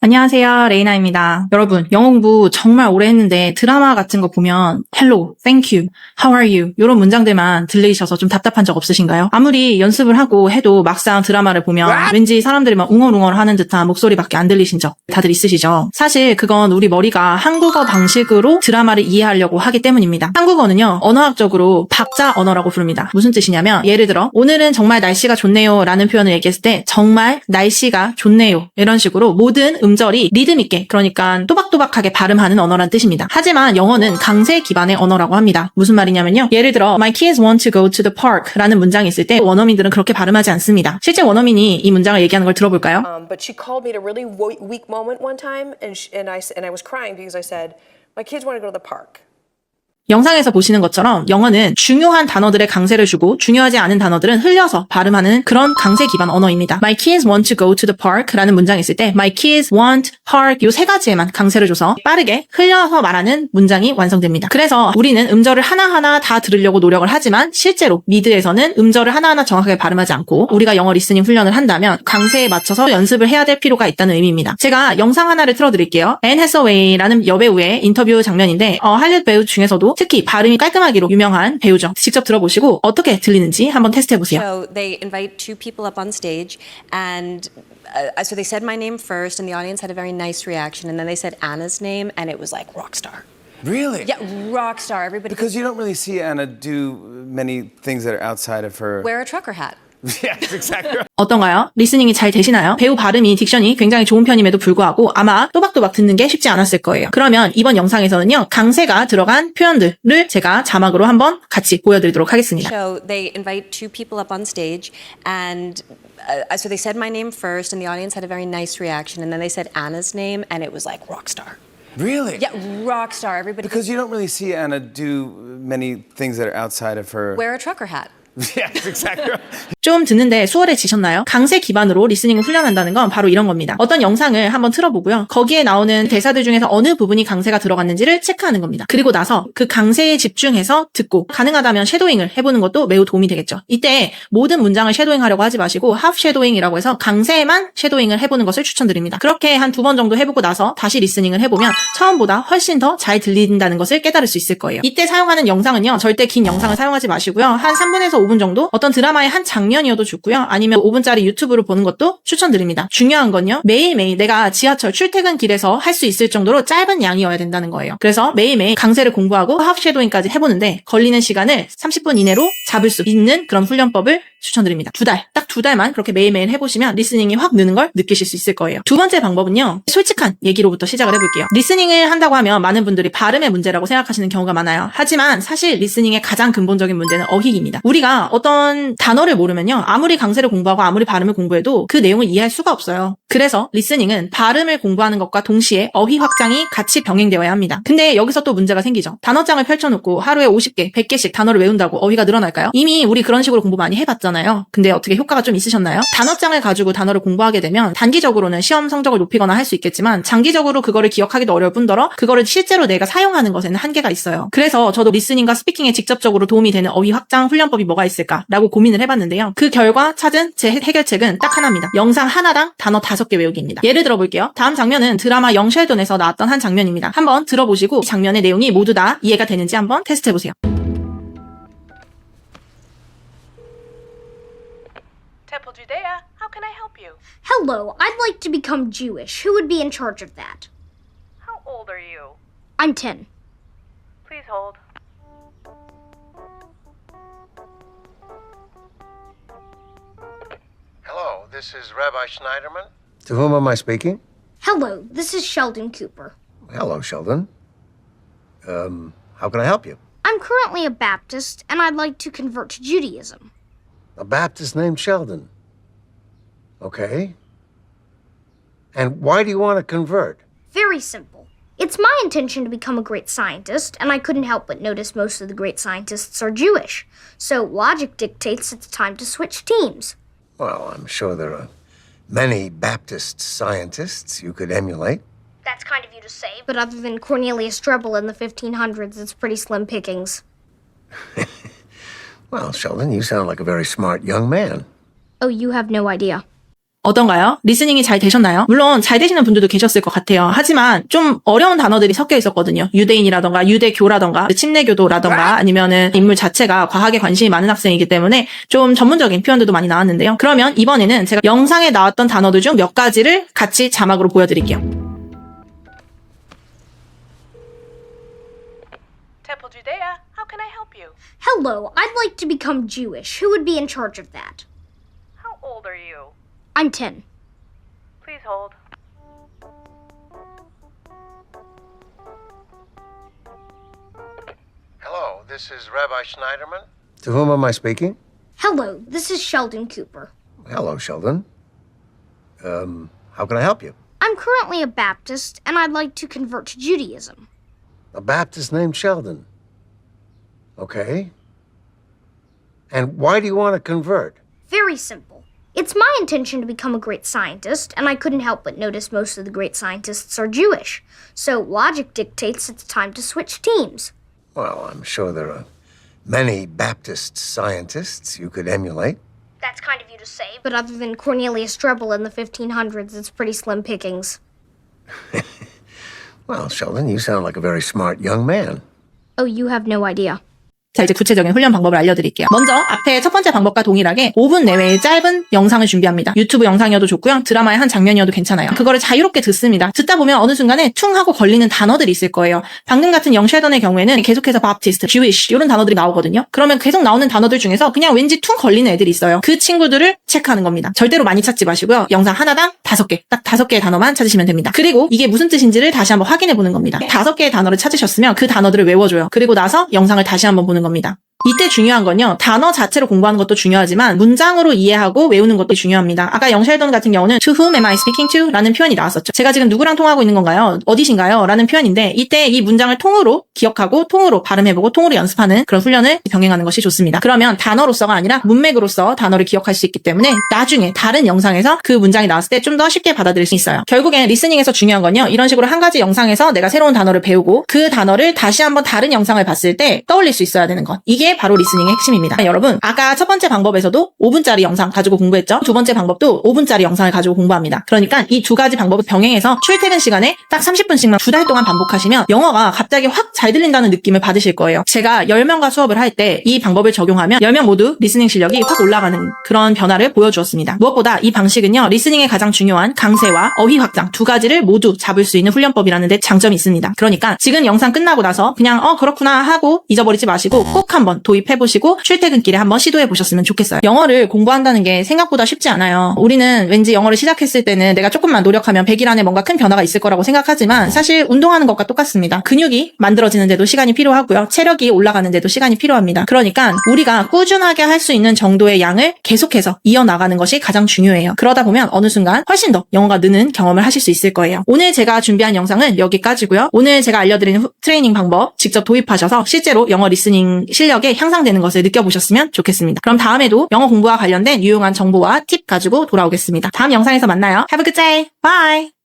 안녕하세요. 레이나입니다. 여러분, 영어 공부 정말 오래 했는데 드라마 같은 거 보면 hello, thank you, how are you 이런 문장들만 들리셔서 좀 답답한 적 없으신가요? 아무리 연습을 하고 해도 막상 드라마를 보면 왠지 사람들이 막 웅얼웅얼 하는 듯한 목소리밖에 안 들리신 적 다들 있으시죠? 사실 그건 우리 머리가 한국어 방식으로 드라마를 이해하려고 하기 때문입니다. 한국어는요, 언어학적으로 박자 언어라고 부릅니다. 무슨 뜻이냐면 예를 들어 오늘은 정말 날씨가 좋네요 라는 표현을 얘기했을 때 정말 날씨가 좋네요 이런 식으로 모든 음절이 리듬 있게 그러니까 또박또박하게 발음하는 언어란 뜻입니다. 하지만 영어는 강세 기반의 언어라고 합니다. 무슨 말이냐면요. 예를 들어 My kids want to go to the park 라는 문장이 있을 때 원어민들은 그렇게 발음하지 않습니다. 실제 원어민이 이 문장을 얘기하는 걸 들어볼까요? But she called me at a really weak moment one time and I was crying because I said, my kids want to go to the park. 영상에서 보시는 것처럼 영어는 중요한 단어들의 강세를 주고 중요하지 않은 단어들은 흘려서 발음하는 그런 강세 기반 언어입니다. My kids want to go to the park 라는 문장이 있을 때 My kids want park 요 세 가지에만 강세를 줘서 빠르게 흘려서 말하는 문장이 완성됩니다. 그래서 우리는 음절을 하나하나 다 들으려고 노력을 하지만 실제로 미드에서는 음절을 하나하나 정확하게 발음하지 않고 우리가 영어 리스닝 훈련을 한다면 강세에 맞춰서 연습을 해야 될 필요가 있다는 의미입니다. 제가 영상 하나를 틀어드릴게요. 앤 해서웨이라는 여배우의 인터뷰 장면인데 할리우드 배우 중에서도 특히 발음이 깔끔하기로 유명한 배우죠. 직접 들어보시고 어떻게 들리는지 한번 테스트해보세요. So they invite two people up on stage and so they said my name first and the audience had a very nice reaction and then they said Anna's name and it was like rock star. Really? Yeah, rock star. Everybody Because you don't really see Anna do many things that are outside of her. wear a trucker hat. Yes, exactly. 어떤가요? 리스닝이 잘 되시나요? 배우 발음이 딕션이 굉장히 좋은 편임에도 불구하고 아마 또박또박 듣는 게 쉽지 않았을 거예요. 그러면 이번 영상에서는요. 강세가 들어간 표현들을 제가 자막으로 한번 같이 보여드리도록 하겠습니다. So they invite two people up on stage and so they said my name first and the audience had a very nice reaction and then they said Anna's name and it was like rock star. Really? Yeah, rock star. Everybody Because you don't really see Anna do many things that are outside of her. wear a trucker hat. Yes, exactly. 좀 듣는데 수월해지셨나요? 강세 기반으로 리스닝을 훈련한다는 건 바로 이런 겁니다. 어떤 영상을 한번 틀어보고요. 거기에 나오는 대사들 중에서 어느 부분이 강세가 들어갔는지를 체크하는 겁니다. 그리고 나서 그 강세에 집중해서 듣고 가능하다면 섀도잉을 해보는 것도 매우 도움이 되겠죠. 이때 모든 문장을 섀도잉하려고 하지 마시고 하프 섀도잉이라고 해서 강세만 섀도잉을 해보는 것을 추천드립니다. 그렇게 한 2번 정도 해보고 나서 다시 리스닝을 해보면 처음보다 훨씬 더 잘 들린다는 것을 깨달을 수 있을 거예요. 이때 사용하는 영상은요. 절대 긴 영상을 사용하지 마시고요. 한 3분에서 5분 정도 어떤 드라마의 한 장면이어도 좋고요. 아니면 5분짜리 유튜브를 보는 것도 추천드립니다. 중요한 건요. 매일매일 내가 지하철 출퇴근 길에서 할 수 있을 정도로 짧은 양이어야 된다는 거예요. 그래서 매일매일 강세를 공부하고 하프 섀도잉까지 해보는데 걸리는 시간을 30분 이내로 잡을 수 있는 그런 훈련법을 추천드립니다. 딱 두 달만 그렇게 매일매일 해보시면 리스닝이 확 느는 걸 느끼실 수 있을 거예요. 두 번째 방법은요. 솔직한 얘기로부터 시작을 해볼게요. 리스닝을 한다고 하면 많은 분들이 발음의 문제라고 생각하시는 경우가 많아요. 하지만 사실 리스닝의 가장 근본적인 문제는 어휘입니다. 우리가 어떤 단어를 모르면요. 아무리 강세를 공부하고 아무리 발음을 공부해도 그 내용을 이해할 수가 없어요. 그래서 리스닝은 발음을 공부하는 것과 동시에 어휘 확장이 같이 병행되어야 합니다. 근데 여기서 또 문제가 생기죠. 단어장을 펼쳐놓고 하루에 50개, 100개씩 단어를 외운다고 어휘가 늘어날까요? 이미 우리 그런 식으로 공부 많이 해봤잖아요. 근데 어떻게 효과가 좀 있으셨나요? 단어장을 가지고 단어를 공부하게 되면 단기적으로는 시험 성적을 높이거나 할 수 있겠지만 장기적으로 그거를 기억하기도 어려울 뿐더러 그거를 실제로 내가 사용하는 것에는 한계가 있어요. 그래서 저도 리스닝과 스피킹에 직접적으로 도움이 되는 어휘 확장 훈련법이 뭐가 있을까라고 고민을 해봤는데요. 그 결과 찾은 제 해결책은 딱 하나입니다. 영상 하나당 단어 5개 외우기입니다. 예를 들어볼게요. 다음 장면은 드라마 영쉘돈에서 나왔던 한 장면입니다. 한번 들어보시고 이 장면의 내용이 모두 다 이해가 되는지 한번 테스트해보세요. Temple Judea, how can I help you? Hello, I'd like to become Jewish. Who would be in charge of that? How old are you? I'm 10. Please hold. Hello, this is Rabbi Schneiderman. To whom am I speaking? Hello, this is Sheldon Cooper. Hello, Sheldon. How can I help you? I'm currently a Baptist, and I'd like to convert to Judaism. A Baptist named Sheldon. Okay. And why do you want to convert? Very simple. It's my intention to become a great scientist, and I couldn't help but notice most of the great scientists are Jewish. So logic dictates it's time to switch teams. Well, I'm sure there are many Baptist scientists you could emulate. That's kind of you to say, but other than Cornelius Drebbel in the 1500s, it's pretty slim pickings. Well, Sheldon, you sound like a very smart young man. Oh, you have no idea. 어떤가요? 리스닝이 잘 되셨나요? 물론 잘 되시는 분들도 계셨을 것 같아요. 하지만 좀 어려운 단어들이 섞여 있었거든요. 유대인이라던가 유대교라던가 침례교도라던가 아니면은 인물 자체가 과학에 관심이 많은 학생이기 때문에 좀 전문적인 표현들도 많이 나왔는데요. 그러면 이번에는 제가 영상에 나왔던 단어들 중 몇 가지를 같이 자막으로 보여드릴게요. Temple Judea, how can I help you? Hello, I'd like to become Jewish. Who would be in charge of that? How old are you? I'm 10. Please hold. Hello, this is Rabbi Schneiderman. To whom am I speaking? Hello, this is Sheldon Cooper. Hello, Sheldon. How can I help you? I'm currently a Baptist, and I'd like to convert to Judaism. A Baptist named Sheldon. Okay. And why do you want to convert? Very simple. It's my intention to become a great scientist, and I couldn't help but notice most of the great scientists are Jewish. So logic dictates it's time to switch teams. Well, I'm sure there are many Baptist scientists you could emulate. That's kind of you to say, but other than Cornelius Drebbel in the 1500s, it's pretty slim pickings. Well, Sheldon, you sound like a very smart young man. Oh, you have no idea. 자, 이제 구체적인 훈련 방법을 알려드릴게요. 먼저 앞에 첫 번째 방법과 동일하게 5분 내외의 짧은 영상을 준비합니다. 유튜브 영상이어도 좋고요. 드라마의 한 장면이어도 괜찮아요. 그거를 자유롭게 듣습니다. 듣다 보면 어느 순간에 퉁 하고 걸리는 단어들이 있을 거예요. 방금 같은 영셰던의 경우에는 계속해서 Baptist, Jewish 이런 단어들이 나오거든요. 그러면 계속 나오는 단어들 중에서 그냥 왠지 퉁 걸리는 애들이 있어요. 그 친구들을 체크하는 겁니다. 절대로 많이 찾지 마시고요. 영상 하나당 5개, 딱 5개의 단어만 찾으시면 됩니다. 그리고 이게 무슨 뜻인지를 다시 한번 확인해 보는 겁니다. 5개의 단어를 찾으셨으면 그 단어들을 외워줘요. 그리고 나서 영상을 다시 한번 보는 겁니다. 이때 중요한 건요. 단어 자체로 공부하는 것도 중요하지만 문장으로 이해하고 외우는 것도 중요합니다. 아까 영셰던 같은 경우는 To whom am I speaking to? 라는 표현이 나왔었죠. 제가 지금 누구랑 통화하고 있는 건가요? 어디신가요? 라는 표현인데 이때 이 문장을 통으로 기억하고 통으로 발음해보고 통으로 연습하는 그런 훈련을 병행하는 것이 좋습니다. 그러면 단어로서가 아니라 문맥으로서 단어를 기억할 수 있기 때문에 나중에 다른 영상에서 그 문장이 나왔을 때 좀 더 쉽게 받아들일 수 있어요. 결국엔 리스닝에서 중요한 건요. 이런 식으로 한 가지 영상에서 내가 새로운 단어를 배우고 그 단어를 다시 한번 다른 영상을 봤을 때 떠올릴 수 있어야 되는 것. 이게 바로 리스닝의 핵심입니다. 여러분, 아까 첫 번째 방법에서도 5분짜리 영상 가지고 공부했죠? 두 번째 방법도 5분짜리 영상을 가지고 공부합니다. 그러니까 이 두 가지 방법을 병행해서 출퇴근 시간에 딱 30분씩만 2달 동안 반복하시면 영어가 갑자기 확 잘 들린다는 느낌을 받으실 거예요. 제가 10명과 수업을 할 때 이 방법을 적용하면 10명 모두 리스닝 실력이 확 올라가는 그런 변화를 보여주었습니다. 무엇보다 이 방식은요, 리스닝의 가장 중요한 강세와 어휘 확장 두 가지를 모두 잡을 수 있는 훈련법이라는 데 장점이 있습니다. 그러니까 지금 영상 끝나고 나서 그냥 그렇구나 하고 잊어버리지 마시고 꼭 한번 도입해보시고 출퇴근길에 한번 시도해보셨으면 좋겠어요. 영어를 공부한다는 게 생각보다 쉽지 않아요. 우리는 왠지 영어를 시작했을 때는 내가 조금만 노력하면 100일 안에 뭔가 큰 변화가 있을 거라고 생각하지만 사실 운동하는 것과 똑같습니다. 근육이 만들어지는데도 시간이 필요하고요. 체력이 올라가는데도 시간이 필요합니다. 그러니까 우리가 꾸준하게 할 수 있는 정도의 양을 계속해서 이어나가는 것이 가장 중요해요. 그러다 보면 어느 순간 훨씬 더 영어가 느는 경험을 하실 수 있을 거예요. 오늘 제가 준비한 영상은 여기까지고요. 오늘 제가 알려드린 트레이닝 방법 직접 도입하셔서 실제로 영어 리스닝 실력에 향상되는 것을 느껴보셨으면 좋겠습니다. 그럼 다음에도 영어 공부와 관련된 유용한 정보와 팁 가지고 돌아오겠습니다. 다음 영상에서 만나요. Have a good day. Bye.